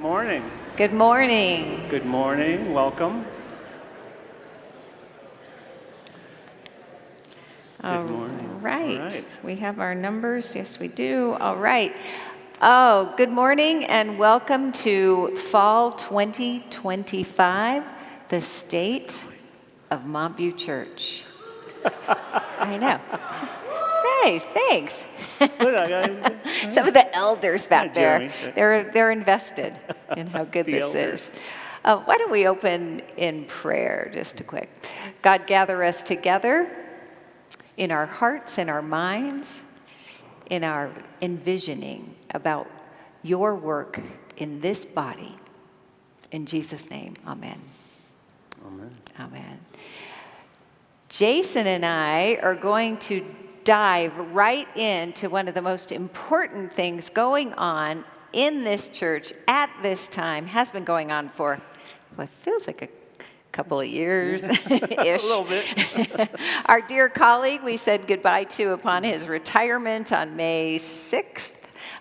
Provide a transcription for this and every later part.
morning. Good morning. Good morning. Welcome. Good morning. Right. All right. We have our numbers. Yes, we do. All right. Oh, good morning and welcome to Fall 2025, the State of Montview Church. I know. Nice, thanks. Some of the elders back there, they're invested in how good this elders. is. Why don't we open in prayer just a quick. God, gather us together in our hearts, in our minds, in our envisioning about your work in this body. In Jesus' name, amen. Amen. Amen. Jason and I are going to dive right into one of the most important things going on in this church at this time, has been going on for what feels like a couple of years ish. A little bit. Our dear colleague we said goodbye to upon his retirement on May 6th,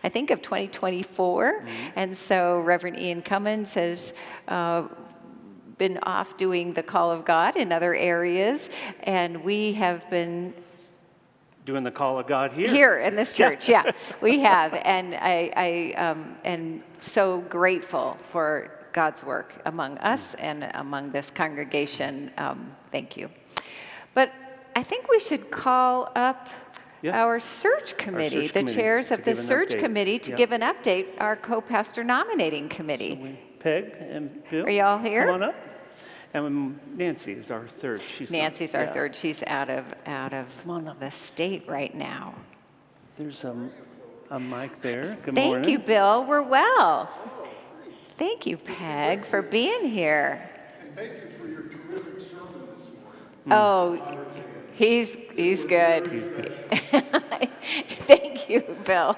I think of 2024. Mm-hmm. And so Reverend Ian Cummins has been off doing the call of God in other areas, and we have been doing the call of God here. Here in this church, yeah, we have. And I am so grateful for God's work among us and among this congregation. Thank you. But I think we should call up our search committee, the chairs of the search committee, to give an update, our co-pastor nominating committee. Peg and Bill. Are you all here? Come on up. And Nancy is our third. Nancy's our third. She's out of the state right now. There's a mic there. Good morning. Thank you, Bill. We're well. Thank you, Peg, for being here. And thank you for your terrific sermon this morning. Oh, he's good. He's good. Thank you, Bill.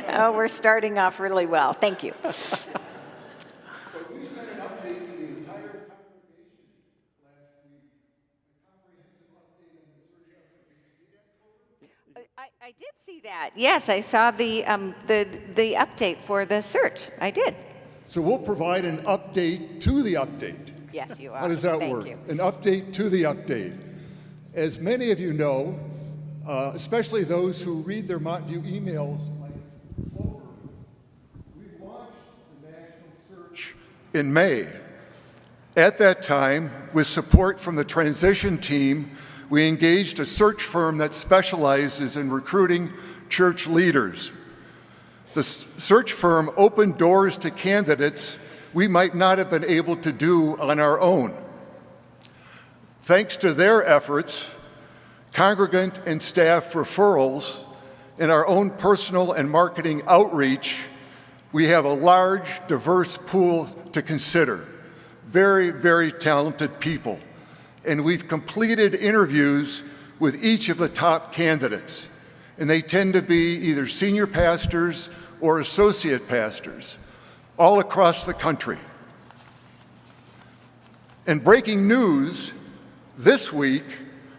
Oh, we're starting off really well. Thank you. We sent an update to the entire congregation last week. A comprehensive update on the search effort. Did you see that, Clover? I did see that. Yes, I saw the update for the search. I did. So we'll provide an update to the update. Yes, you are. How does that Thank work? you. An update to the update. As many of you know, especially those who read their Montview emails, like Clover, we launched the national search in May. At that time, with support from the transition team, we engaged a search firm that specializes in recruiting church leaders. The search firm opened doors to candidates we might not have been able to do on our own. Thanks to their efforts, congregant and staff referrals, and our own personal and marketing outreach, we have a large, diverse pool to consider. Very, very talented people. And we've completed interviews with each of the top candidates. And they tend to be either senior pastors or associate pastors, all across the country. And breaking news, this week,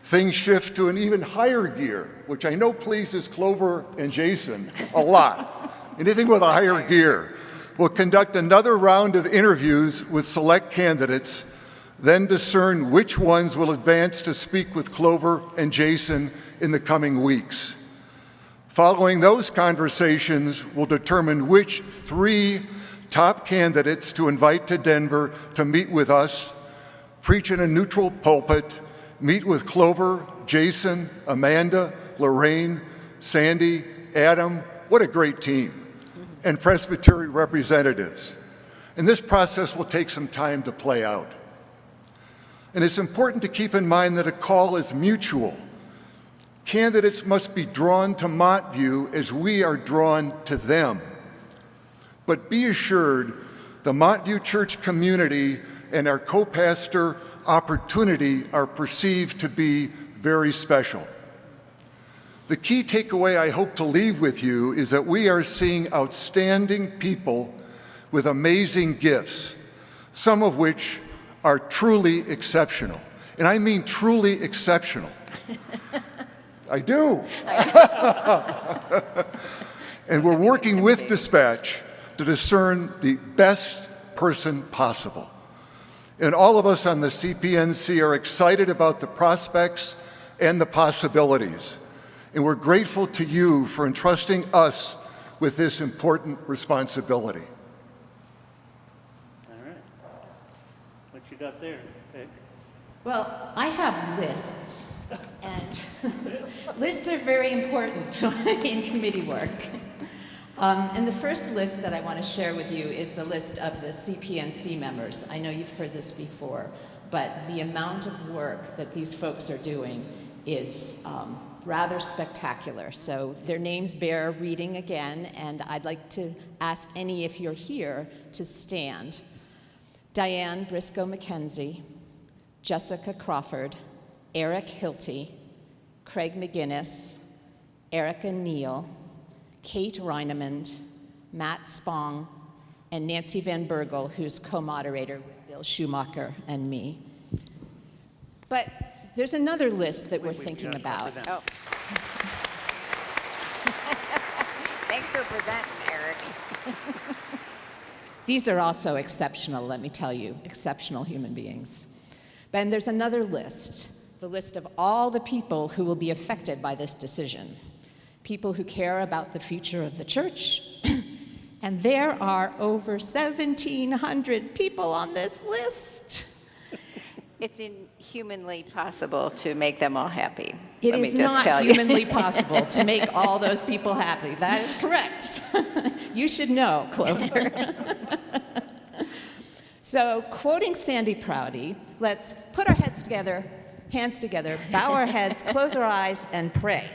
things shift to an even higher gear, which I know pleases Clover and Jason a lot. Anything with a higher gear. We'll conduct another round of interviews with select candidates, then discern which ones will advance to speak with Clover and Jason in the coming weeks. Following those conversations, we'll determine which 3 top candidates to invite to Denver to meet with us, preach in a neutral pulpit, meet with Clover, Jason, Amanda, Lorraine, Sandy, Adam, what a great team, and Presbytery representatives. And this process will take some time to play out. And it's important to keep in mind that a call is mutual. Candidates must be drawn to Montview as we are drawn to them. But be assured, the Montview Church community and our co-pastor opportunity are perceived to be very special. The key takeaway I hope to leave with you is that we are seeing outstanding people with amazing gifts, some of which are truly exceptional. And I mean truly exceptional. I do. And we're working with Dispatch to discern the best person possible. And all of us on the CPNC are excited about the prospects and the possibilities. And we're grateful to you for entrusting us with this important responsibility. All right. What you got there, Peg? Well, I have lists, and lists are very important in committee work. And the first list that I want to share with you is the list of the CPNC members. I know you've heard this before, but the amount of work that these folks are doing is rather spectacular. So their names bear reading again, and I'd like to ask any, if you're here, to stand. Diane Briscoe McKenzie, Jessica Crawford, Eric Hilty, Craig McGinnis, Erica Neal, Kate Reinemund, Matt Spong, and Nancy Van Bergel, who's co-moderator with Bill Schumacher and me. But there's another list that we're thinking about. Oh. Thanks for presenting, Eric. These are also exceptional, let me tell you, exceptional human beings. And there's another list, the list of all the people who will be affected by this decision. People who care about the future of the church. And there are over 1,700 people on this list. It's inhumanly possible to make them all happy. It Let me is just not tell you. humanly possible to make all those people happy. That is correct. You should know, Clover. So, quoting Sandy Prouty, let's put our heads together, hands together, bow our heads, close our eyes, and pray.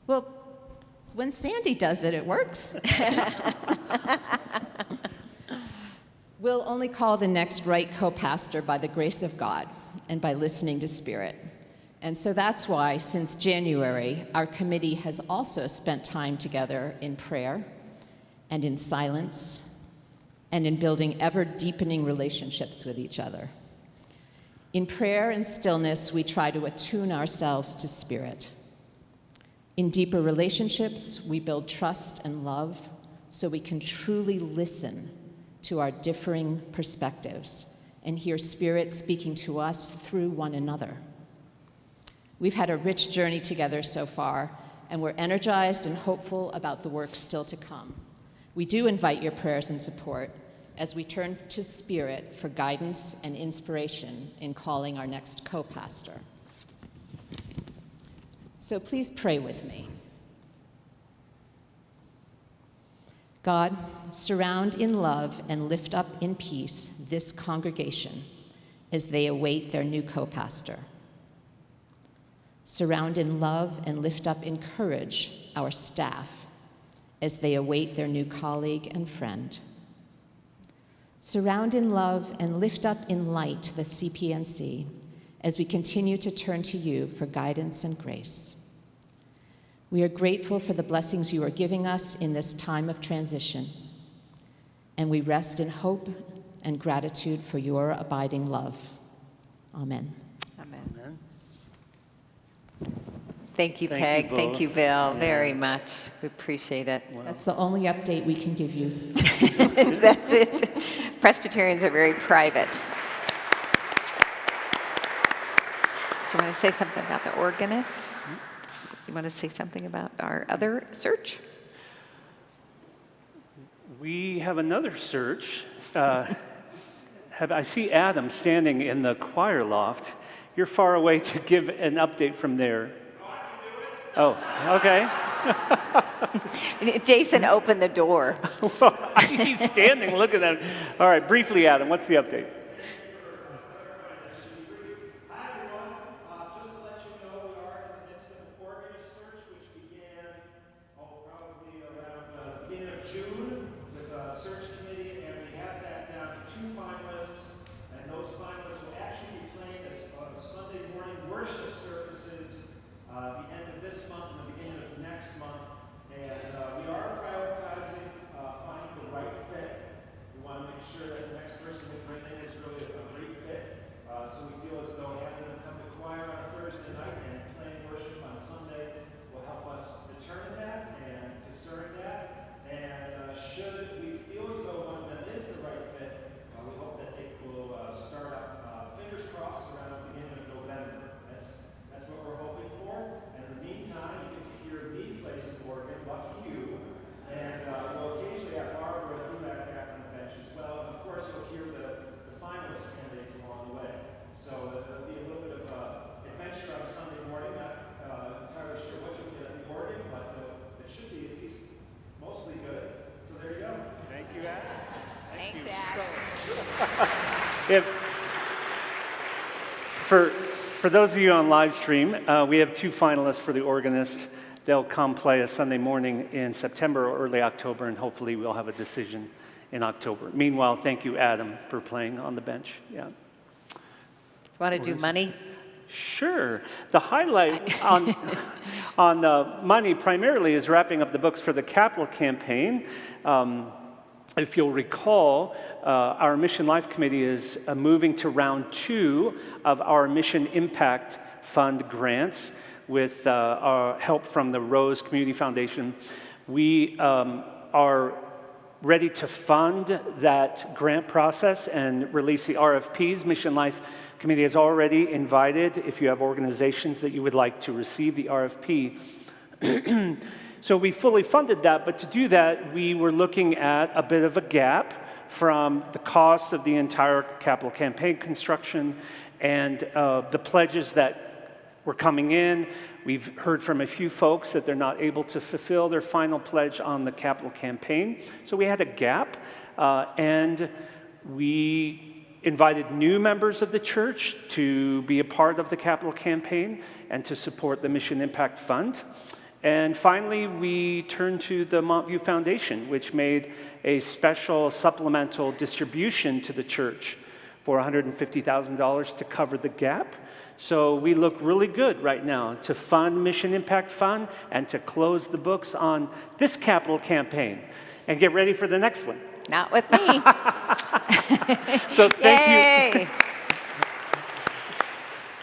Well, when Sandy does it, it works. We'll only call the next right co-pastor by the grace of God and by listening to Spirit. And so that's why, since January, our committee has also spent time together in prayer and in silence and in building ever-deepening relationships with each other. In prayer and stillness, we try to attune ourselves to Spirit. In deeper relationships, we build trust and love so we can truly listen to our differing perspectives and hear Spirit speaking to us through one another. We've had a rich journey together so far, and we're energized and hopeful about the work still to come. We do invite your prayers and support as we turn to Spirit for guidance and inspiration in calling our next co-pastor. So please pray with me. God, surround in love and lift up in peace this congregation as they await their new co-pastor. Surround in love and lift up in courage our staff as they await their new colleague and friend. Surround in love and lift up in light the CPNC as we continue to turn to you for guidance and grace. We are grateful for the blessings you are giving us in this time of transition, and we rest in hope and gratitude for your abiding love. Amen. Amen. Amen. Thank you, Thank you Peg. Thank both. you, Bill, Yeah. very much. We appreciate it. That's the only update we can give you. That's it. Presbyterians are very private. Do you want to say something about the organist? You want to say something about our other search? We have another search. I see Adam standing in the choir loft. You're far away to give an update from there. Oh, okay. Jason opened the door. He's standing looking at it. All right, briefly, Adam, what's the update? Thursday night and playing worship on Sunday will help us determine If, for those of you on live stream, we have 2 finalists for the organist. They'll come play a Sunday morning in September or early October, and hopefully we'll have a decision in October. Meanwhile, thank you, Adam, for playing on the bench. Yeah. Want to do money? Sure. The highlight on money primarily is wrapping up the books for the capital campaign. If you'll recall, our Mission Life Committee is moving to round 2 of our Mission Impact Fund grants with our help from the Rose Community Foundation. We are ready to fund that grant process and release the RFPs. Mission Life Committee has already invited, if you have organizations that you would like to receive the RFP. So we fully funded that, but to do that, we were looking at a bit of a gap from the cost of the entire capital campaign construction and the pledges that were coming in. We've heard from a few folks that they're not able to fulfill their final pledge on the capital campaign. So we had a gap, and we invited new members of the church to be a part of the capital campaign and to support the Mission Impact Fund. And finally, we turned to the Montview Foundation, which made a special supplemental distribution to the church for $150,000 to cover the gap. So we look really good right now to fund Mission Impact Fund and to close the books on this capital campaign and get ready for the next one. Not with me. So thank you. Yay!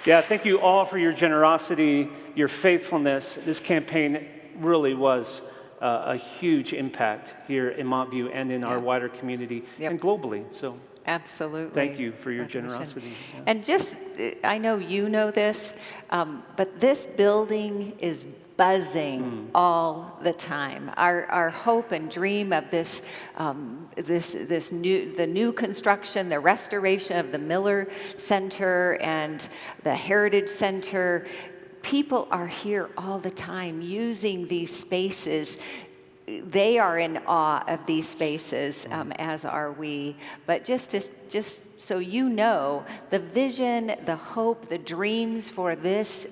Yeah, thank you all for your generosity, your faithfulness. This campaign really was a huge impact here in Montview and in our wider community and globally. So Absolutely. thank you for your Recognition. generosity. Yeah. And just, I know you know this, but this building is buzzing all the time. Our hope and dream of this, the new construction, the restoration of the Miller Center and the Heritage Center, people are here all the time using these spaces. They are in awe of these spaces, as are we. But just so you know, the vision, the hope, the dreams for this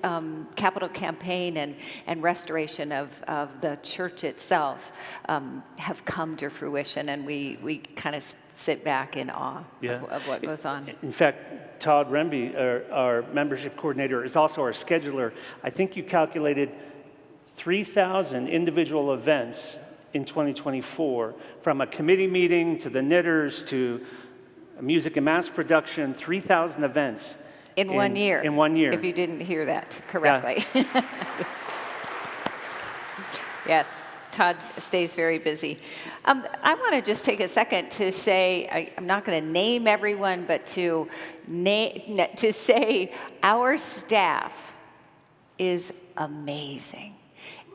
capital campaign and restoration of the church itself have come to fruition, and we kind of sit back in awe of what goes on. In fact, Todd Remby, our membership coordinator, is also our scheduler. I think you calculated 3,000 individual events in 2024, from a committee meeting to the knitters to music and mass production, 3,000 events. In 1 year. In 1 year. If you didn't hear that correctly. Yeah. Yes, Todd stays very busy. I want to just take a second to say, I'm not going to name everyone, but to say our staff is amazing.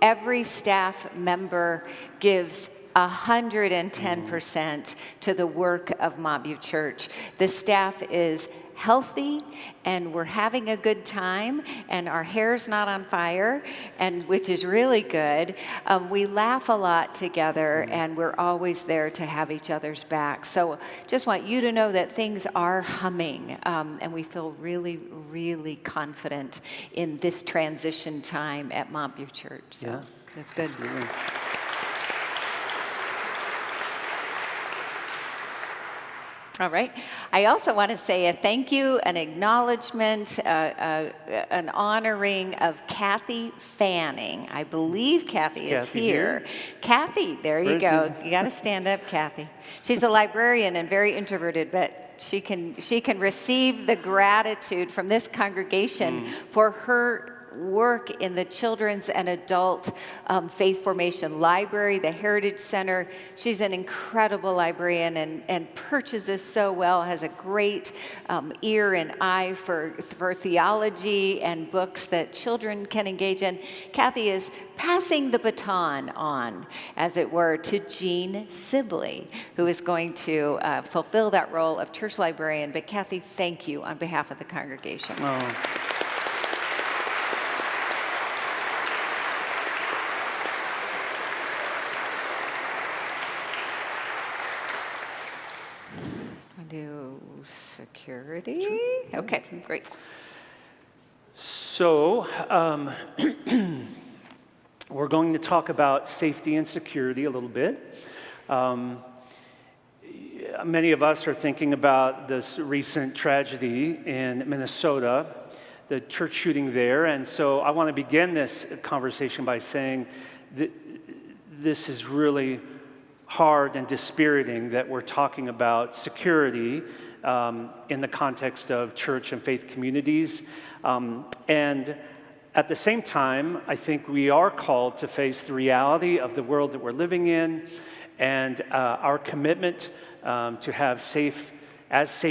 Every staff member gives 110% to the work of Montview Church. The staff is healthy, and we're having a good time, and our hair's not on fire, and which is really good. We laugh a lot together, and we're always there to have each other's back. So just want you to know that things are humming, and we feel really, really confident in this transition time at Montview Church. So that's good. Absolutely. All right. I also want to say a thank you, an acknowledgement, an honoring of Kathy Fanning. I believe Kathy is Kathy here. Kathy, there you go. You got to stand up, Kathy. She's a librarian and very introverted, but she can receive the gratitude from this congregation for her work in the children's and adult faith formation library, the Heritage Center. She's an incredible librarian and purchases so well, has a great ear and eye for theology and books that children can engage in. Kathy is passing the baton on, as it were, to Jean Sibley, who is going to fulfill that role of church librarian. But Kathy, thank you on behalf of the congregation. Oh. security. Okay, great. So, we're going to talk about safety and security a little bit. Many of us are thinking about this recent tragedy in Minnesota, the church shooting there. And so I want to begin this conversation by saying that this is really hard and dispiriting that we're talking about security in the context of church and faith communities. And at the same time, I think we are called to face the reality of the world that we're living in and our commitment to have safe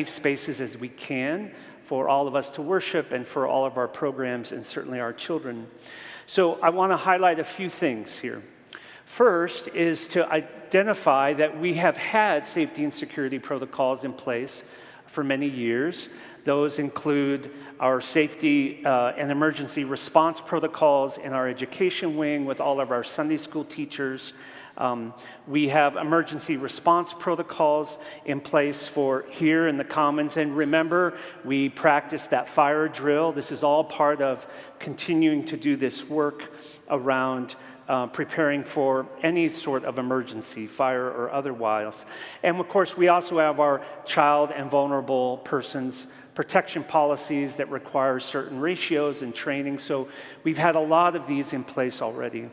spaces as we can for all of us to worship and for all of our programs and certainly our children. So I want to highlight a few things here. First is to identify that we have had safety and security protocols in place for many years. Those include our safety and emergency response protocols in our education wing with all of our Sunday school teachers. We have emergency response protocols in place for here in the Commons. And remember, we practice that fire drill. This is all part of continuing to do this work around preparing for any sort of emergency, fire or otherwise. And of course, we also have our child and vulnerable persons protection policies that require certain ratios and training. So we've had a lot of these in place already.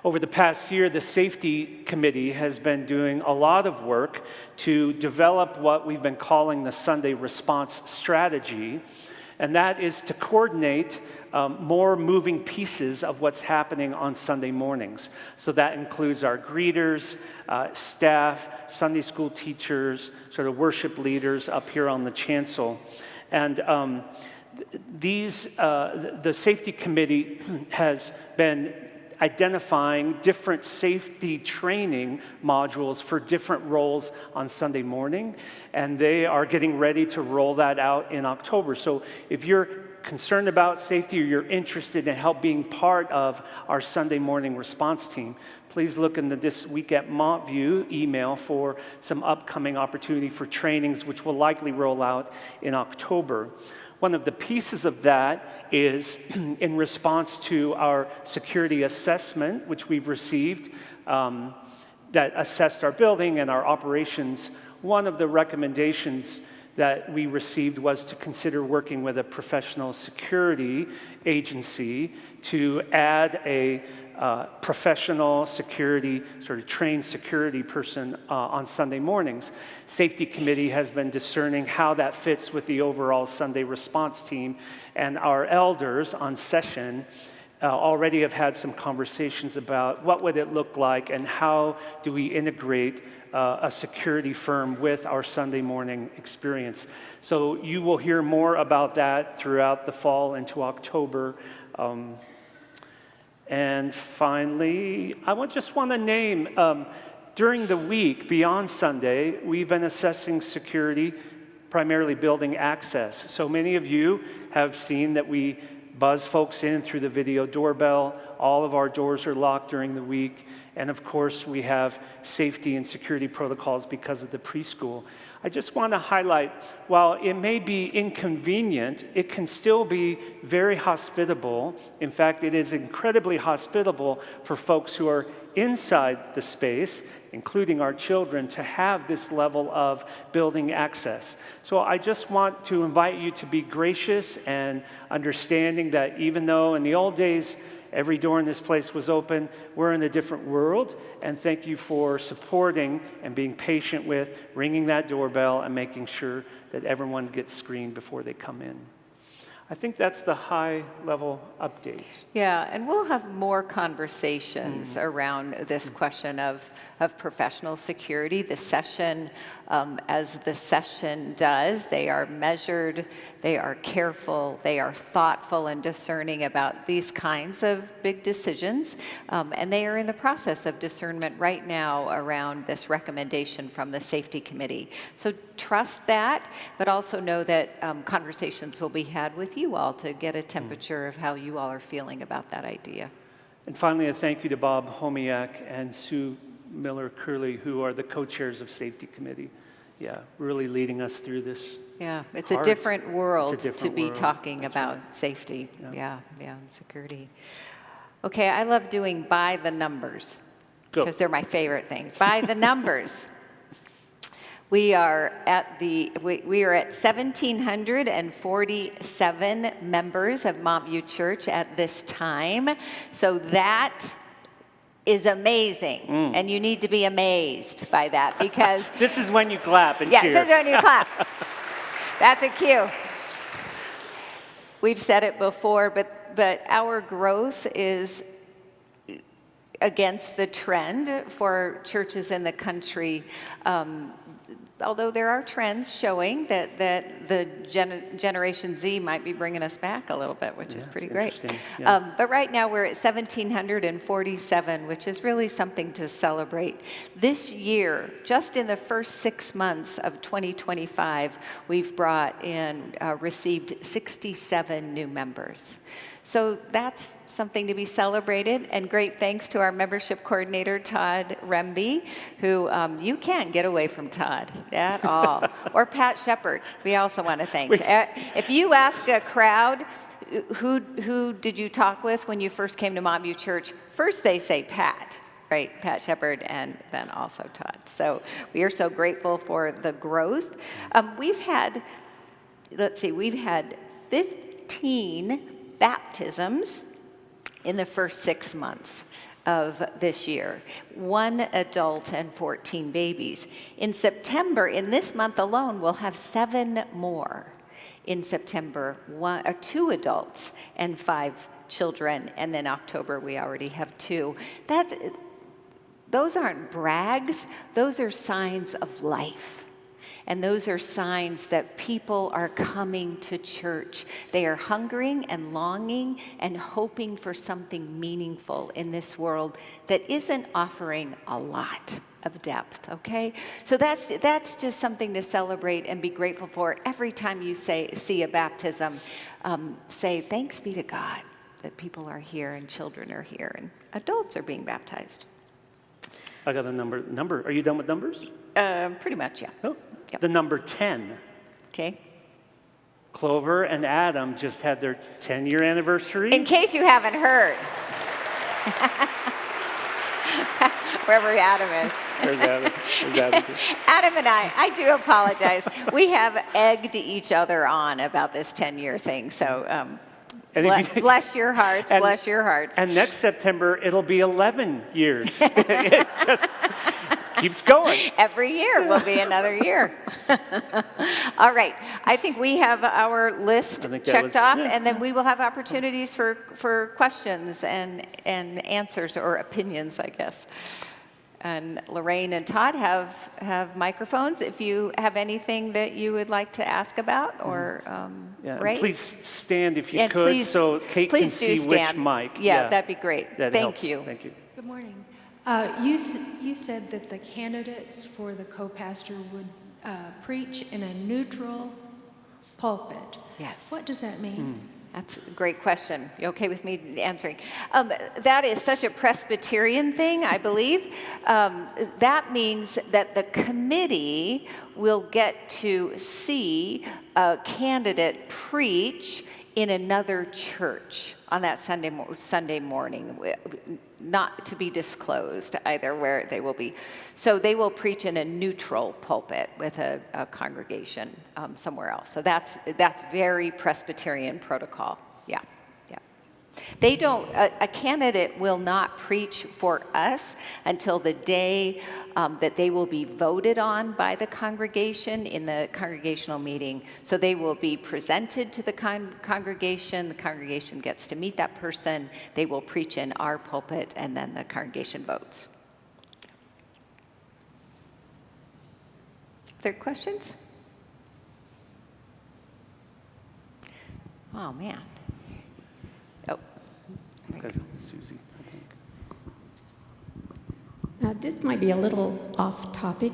Over the past year, the Safety Committee has been doing a lot of work to develop what we've been calling the Sunday Response Strategy, and that is to coordinate more moving pieces of what's happening on Sunday mornings. So that includes our greeters, staff, Sunday school teachers, sort of worship leaders up here on the chancel. And the Safety Committee has been identifying different safety training modules for different roles on Sunday morning, and they are getting ready to roll that out in October. So if you're concerned about safety or you're interested in help being part of our Sunday morning response team, please look in the This Week at Montview email for some upcoming opportunity for trainings, which will likely roll out in October. One of the pieces of that is in response to our security assessment, which we've received, that assessed our building and our operations. One of the recommendations that we received was to consider working with a professional security agency to add a professional security, sort of trained security person on Sunday mornings. Safety Committee has been discerning how that fits with the overall Sunday response team, and our elders on session already have had some conversations about what would it look like and how do we integrate a security firm with our Sunday morning experience. So you will hear more about that throughout the fall into October. And finally, I just want to name, during the week, beyond Sunday, we've been assessing security, primarily building access. So many of you have seen that we buzz folks in through the video doorbell. All of our doors are locked during the week. And of course, we have safety and security protocols because of the preschool. I just want to highlight, while it may be inconvenient, it can still be very hospitable. In fact, it is incredibly hospitable for folks who are inside the space, including our children, to have this level of building access. So I just want to invite you to be gracious and understanding that even though in the old days, every door in this place was open, we're in a different world, and thank you for supporting and being patient with ringing that doorbell and making sure that everyone gets screened before they come in. I think that's the high-level update. Yeah, and we'll have more conversations around this question of professional security. The session, as the session does, they are measured, they are careful, they are thoughtful and discerning about these kinds of big decisions, and they are in the process of discernment right now around this recommendation from the Safety Committee. So trust that, but also know that conversations will be had with you all to get a temperature of how you all are feeling about that idea. And finally, a thank you to Bob Homiak and Sue Miller-Curley, who are the co-chairs of Safety Committee. yeah, really leading us through this. Yeah, it's hard. a different world It's a to different be world. talking That's about right. safety. Yeah. Yeah, and security. Okay, I love doing by the numbers Go. because they're my favorite things. By the numbers. We are at 1,747 members of Montview Church at this time. So that is amazing. And you need to be amazed by that because This is when you clap and yes, cheer. this is when you clap. That's a cue. We've said it before, but our growth is against the trend for churches in the country. Although there are trends showing that the Generation Z might be bringing us back a little bit, which is Yeah, pretty it's great. interesting. Yeah. But right now we're at 1,747, which is really something to celebrate. This year, just in the first 6 months of 2025, we've received 67 new members. So that's something to be celebrated, and great thanks to our membership coordinator, Todd Remby, who you can't get away from Todd at all, or Pat Shepard. We also want to thank. If you ask a crowd, who did you talk with when you first came to Montview Church? First they say Pat, right? Pat Shepard, and then also Todd. So we are so grateful for the growth. We've had 15 baptisms in the first 6 months of this year. 1 adult and 14 babies. In September, in this month alone, we'll have 7 more. In September, 2 adults and 5 children, and then October we already have 2. Those aren't brags, those are signs of life. And those are signs that people are coming to church. They are hungering and longing and hoping for something meaningful in this world that isn't offering a lot of depth, okay? So that's just something to celebrate and be grateful for. Every time you see a baptism, say, thanks be to God that people are here and children are here and adults are being baptized. I got a number. Are you done with numbers? Pretty much, yeah. Oh, Yep. the number 10. Okay. Clover and Adam just had their 10-year anniversary. In case you haven't heard, wherever Adam is. There's Adam. There's Adam. Adam and I do apologize. We have egged each other on about this 10-year thing. So And if you- bless your hearts, and- bless your hearts. And next September, it'll be 11 years. It just keeps going. Every year will be another year. All right. I think we have our list I think that checked was- off, yeah. and then we will have opportunities for questions and answers or opinions, I guess. And Lorraine and Todd have microphones. If you have anything that you would like to ask about or Yeah, and Ray? please stand if you And could please- so Kate can please do see which stand. mic. Yeah, that'd be great. That Thank helps. you. Thank you. Good morning. You said that the candidates for the co-pastor would preach in a neutral pulpit. Yes. What does that mean? That's a great question. You okay with me answering? That is such a Presbyterian thing, I believe. That means that the committee will get to see a candidate preach in another church on that Sunday morning, not to be disclosed either where they will be. So they will preach in a neutral pulpit with a congregation somewhere else. So that's very Presbyterian protocol. Yeah, yeah. They don't. A candidate will not preach for us until the day that they will be voted on by the congregation in the congregational meeting. So they will be presented to the congregation. The congregation gets to meet that person. They will preach in our pulpit, and then the congregation votes. Other questions? Oh, man. Oh. Okay, Susie, I think. This might be a little off topic,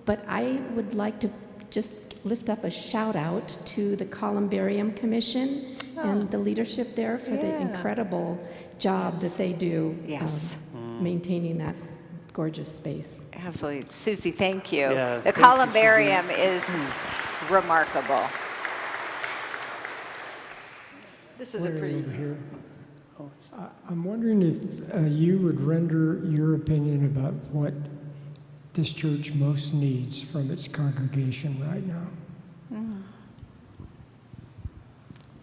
but I would like to just lift up a shout out to the Columbarium Commission and the leadership there for the Yeah. incredible job that they do Yes. maintaining that gorgeous space. Absolutely. Susie, thank you. Yeah, The thank you, columbarium is remarkable. This is a pretty. Over here. I'm wondering if you would render your opinion about what this church most needs from its congregation right now. What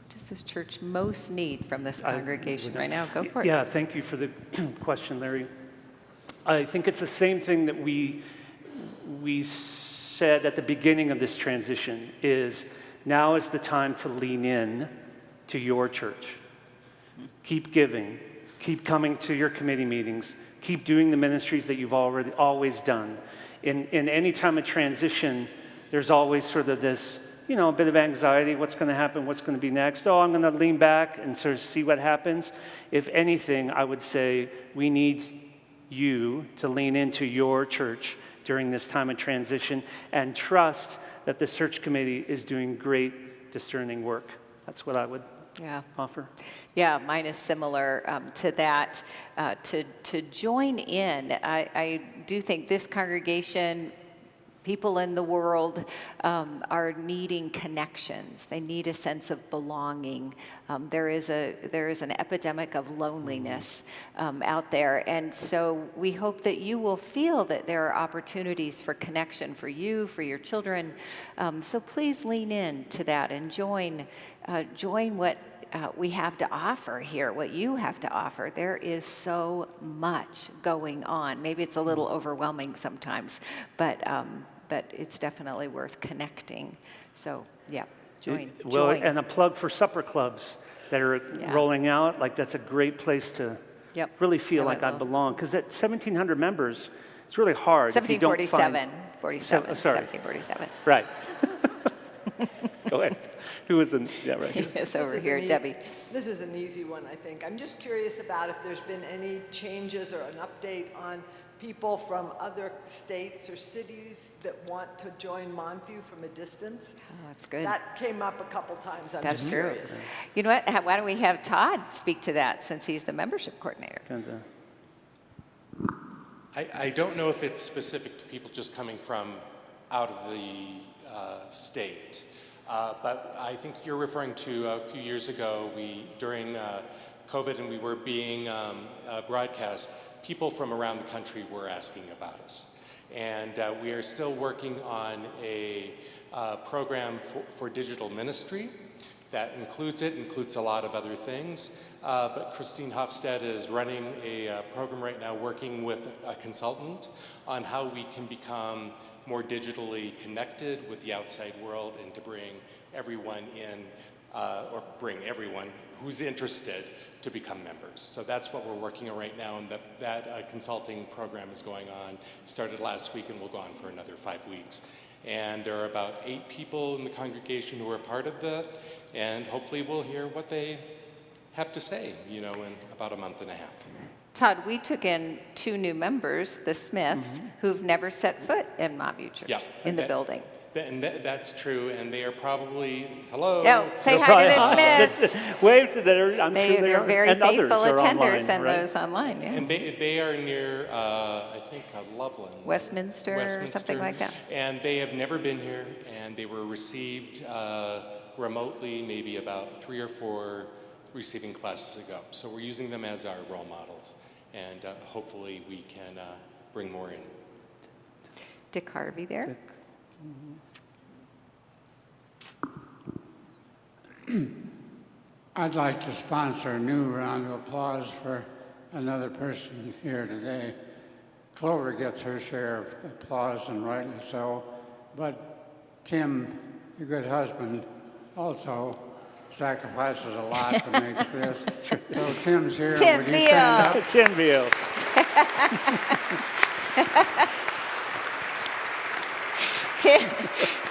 does this church most need from this congregation right now? Go for it. Yeah, thank you for the question, Larry. I think it's the same thing that we said at the beginning of this transition is now is the time to lean in to your church. Keep giving, keep coming to your committee meetings, keep doing the ministries that you've always done. In any time of transition, there's always sort of this, a bit of anxiety, what's going to happen, what's going to be next. Oh, I'm going to lean back and sort of see what happens. If anything, I would say we need you to lean into your church during this time of transition and trust that the search committee is doing great discerning work. That's what I would offer. Yeah, mine is similar to that. To join in, I do think this congregation, people in the world are needing connections. They need a sense of belonging. There is an epidemic of loneliness out there, and so we hope that you will feel that there are opportunities for connection for you, for your children. So please lean in to that and join what we have to offer here, what you have to offer. There is so much going on. Maybe it's a little overwhelming sometimes, but it's definitely worth connecting. So, yeah, join. And a plug for supper clubs that are rolling out. Like, that's a great place to really feel like I belong. Because at 1,700 members, it's really hard. 1747. Right. Go ahead. Who is in? Yeah, right here. Yes, over here, Debbie. This is an easy one, I think. I'm just curious about if there's been any changes or an update on people from other states or cities that want to join Montview from a distance. Oh, that's good. That came up a couple times. I'm That's just true. curious. You know what? Why don't we have Todd speak to that since he's the membership coordinator? I don't know if it's specific to people just coming from out of the state. But I think you're referring to a few years ago, during COVID and we were being broadcast, people from around the country were asking about us. And we are still working on a program for digital ministry that includes a lot of other things. But Christine Hofstad is running a program right now working with a consultant on how we can become more digitally connected with the outside world and to bring everyone in, or bring everyone who's interested to become members. So that's what we're working on right now, and that consulting program is going on. Started last week and will go on for another 5 weeks. And there are about 8 people in the congregation who are part of that, and hopefully we'll hear what they have to say, in about a month and a half. Todd, we took in 2 new members, the Smiths, who've never set foot in Montview Church, in the building. And that's true, and they are probably, hello. No, say hi to the Smiths. Wave to them. I'm sure they They're are. very And faithful others are attenders online, and right? those online. Yeah. And they are near, I think, Loveland. Westminster or something like that. And they have never been here, and they were received remotely maybe about 3 or 4 receiving classes ago. So we're using them as our role models, and hopefully we can bring more in. Dick Harvey there. I'd like to sponsor a new round of applause for another person here today. Clover gets her share of applause, and rightly so, but Tim, the good husband, also sacrifices a lot to make this. So Tim's here. Tim Would you stand up? Tim Beal.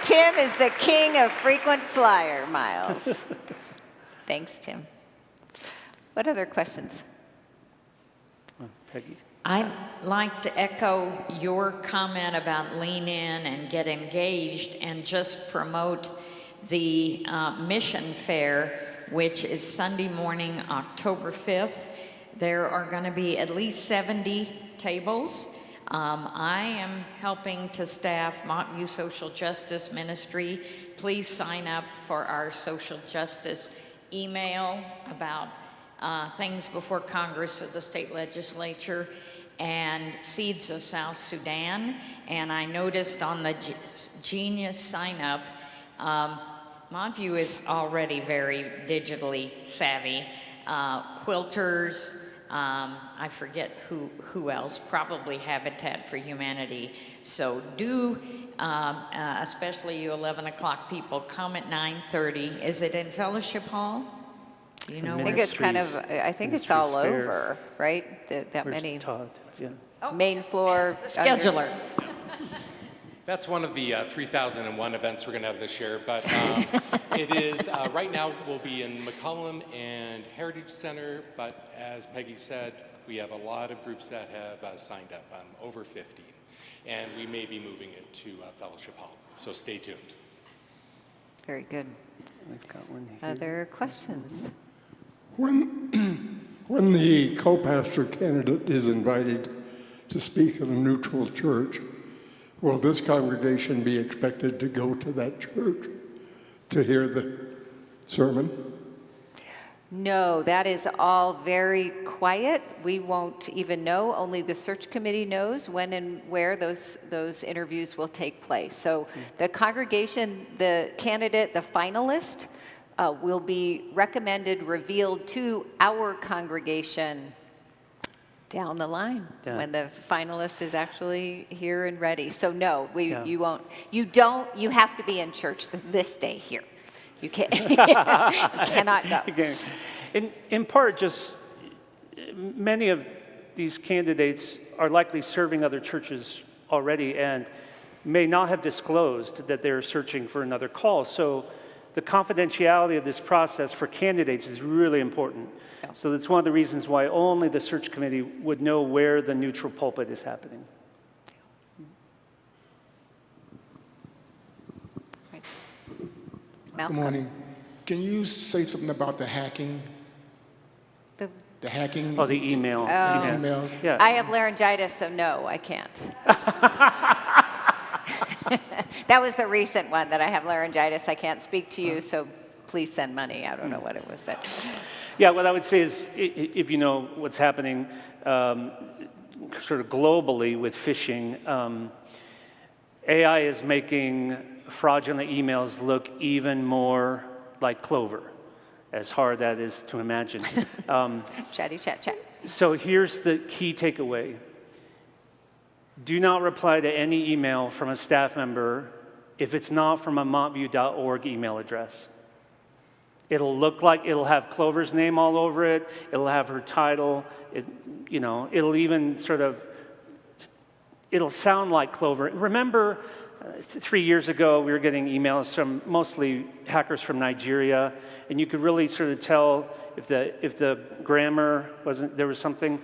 Tim is the king of frequent flyer miles. Thanks, Tim. What other questions? Peggy. I'd like to echo your comment about lean in and get engaged and just promote the mission fair, which is Sunday morning, October 5th. There are going to be at least 70 tables. I am helping to staff Montview Social Justice Ministry. Please sign up for our social justice email about things before Congress or the state legislature, and Seeds of South Sudan. And I noticed on the Genius sign up, Montview is already very digitally savvy. Quilters, I forget who else, probably Habitat for Humanity. So do, especially you 11 o'clock people, come at 9:30. Is it in Fellowship Hall? Do you know? I think it's kind of, I think it's all Ministries Fair. over, right? That Where's many, Todd? Yeah. main floor. The scheduler. That's one of the 3001 events we're going to have this year, but it is, right now we'll be in McCollum and Heritage Center, but as Peggy said, we have a lot of groups that have signed up, over 50, and we may be moving it to Fellowship Hall, so stay tuned. Very good. We've got one here. Other questions? When the co-pastor candidate is invited to speak in a neutral church, will this congregation be expected to go to that church to hear the sermon? No, that is all very quiet. We won't even know. Only the search committee knows when and where those interviews will take place. So the congregation, the candidate, the finalist will be recommended, revealed to our congregation down the line when the finalist is actually here and ready. So no, you won't. You have to be in church this day here. You can't. You cannot go. Again, in part, just many of these candidates are likely serving other churches already and may not have disclosed that they're searching for another call. So the confidentiality of this process for candidates is really important. Yeah. So that's one of the reasons why only the search committee would know where the neutral pulpit is happening. Right. Good morning. Can you say something about the hacking? The hacking? Oh, the email. Emails? Yeah. I have laryngitis, so no, I can't. That was the recent one that I have laryngitis. I can't speak to you, so please send money. I don't know what it was. Yeah, what I would say is, if you know what's happening sort of globally with phishing, AI is making fraudulent emails look even more like Clover, as hard that is to imagine. Chatty chat chat. So here's the key takeaway. Do not reply to any email from a staff member if it's not from a montview.org email address. It'll have Clover's name all over it. It'll have her title. It'll even it'll sound like Clover. Remember, 3 years ago, we were getting emails from mostly hackers from Nigeria, and you could really sort of tell if the grammar there was something.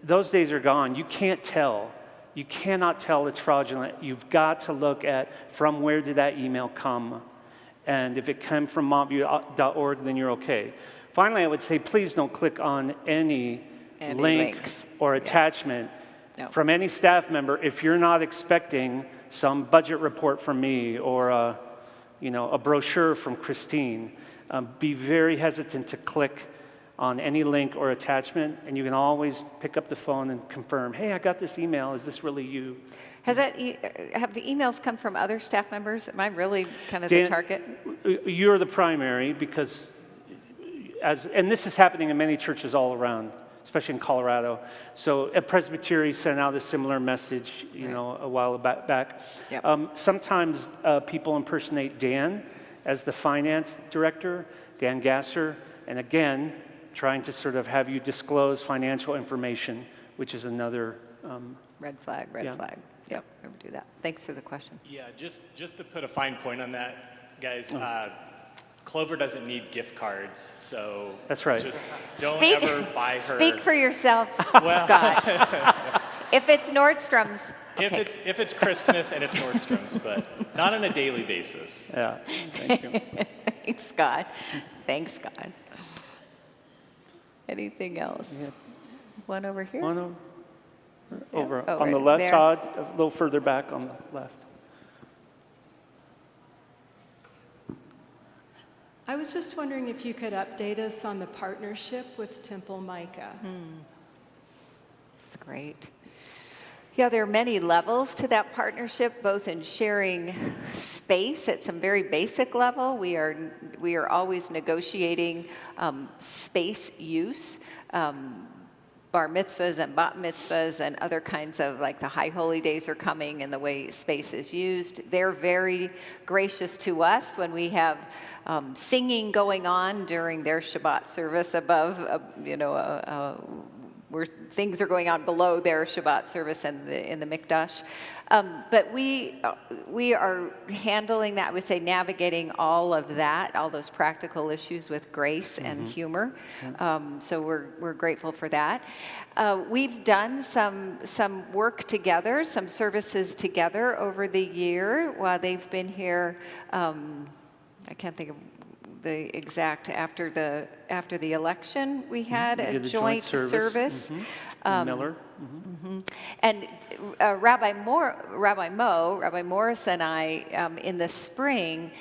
Those days are gone. You can't tell. You cannot tell it's fraudulent. You've got to look at from where did that email come. And if it came from montview.org, then you're okay. Finally, I would say please don't click on any link or attachment from any staff member if you're not expecting some budget report from me or a brochure from Christine. Be very hesitant to click on any link or attachment, and you can always pick up the phone and confirm, hey, I got this email. Is this really you? Have the emails come from other staff members? Am I really kind of the target? You're the primary because, and this is happening in many churches all around, especially in Colorado. So a Presbytery sent out a similar message, a while back. Yep. Sometimes people impersonate Dan as the finance director, Dan Gasser, and again, trying to sort of have you disclose financial information, which is another red flag. Yep, never do that. Thanks for the question. Yeah, just to put a fine point on that, guys, Clover doesn't need gift cards, so that's right. Just don't ever buy her. Speak for yourself, Scott. If it's Nordstrom's. If it's Christmas and it's Nordstrom's, but not on a daily basis. Yeah, thank you. Thanks, Scott. Anything else? Yeah. One over here? One over. Over Oh, on the right left, there. Todd, a little further back on the left. I was just wondering if you could update us on the partnership with Temple Micah. That's great. Yeah, there are many levels to that partnership, both in sharing space at some very basic level. We are always negotiating space use. Bar mitzvahs and bat mitzvahs and other kinds of, like the high holy days are coming and the way space is used. They're very gracious to us when we have singing going on during their Shabbat service above, where things are going on below their Shabbat service in the Mikdash. But we are handling that, I would say, navigating all of that, all those practical issues with grace and humor. So we're grateful for that. We've done some work together, some services together over the year while they've been here. I can't think of the exact, after the election, we had a joint service. Miller. And Rabbi Morris and I, in the spring,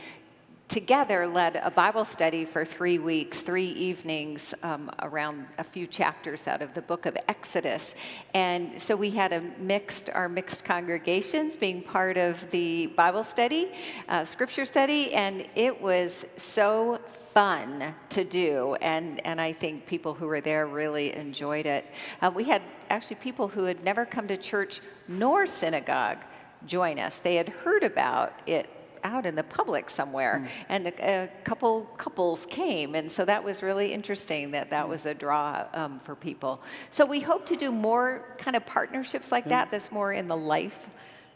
together led a Bible study for 3 weeks, 3 evenings, around a few chapters out of the book of Exodus. And so we had our mixed congregations being part of the Bible study, scripture study, and it was so fun to do, and I think people who were there really enjoyed it. We had actually people who had never come to church nor synagogue join us. They had heard about it out in the public somewhere, and a couple couples came, and so that was really interesting that was a draw for people. So we hope to do more kind of partnerships like that, that's more in the life.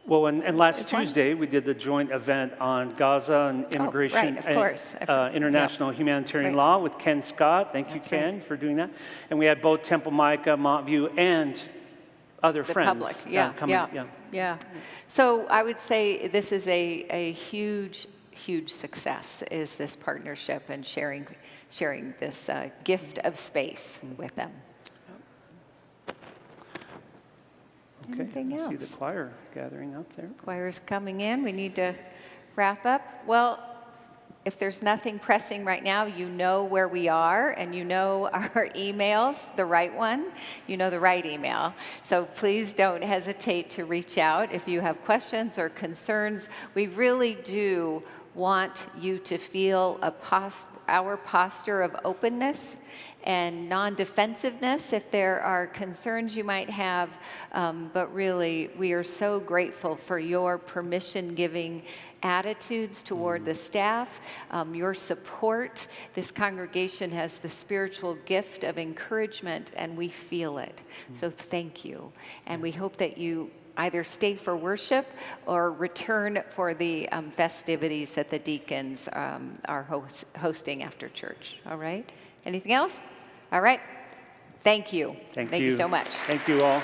Well, and last It's fun. Tuesday, we did the joint event on Gaza and immigration right, of course. and international humanitarian law with Ken Scott. Thank you, Ken, for doing that. And we had both Temple Micah, Montview, and other The friends public, coming. Yeah. So I would say this is a huge success, is this partnership and sharing this gift of space with them. Okay, Anything I see else? the choir gathering up there. Choir's coming in. We need to wrap up. Well, if there's nothing pressing right now, you know where we are, and you know our emails, the right one. You know the right email. So please don't hesitate to reach out if you have questions or concerns. We really do want you to feel our posture of openness and non-defensiveness if there are concerns you might have. But really, we are so grateful for your permission-giving attitudes toward the staff, your support. This congregation has the spiritual gift of encouragement, and we feel it. So thank you. And we hope that you either stay for worship or return for the festivities that the deacons are hosting after church. All right? Anything else? All right. Thank you. Thank you so much. Thank you all.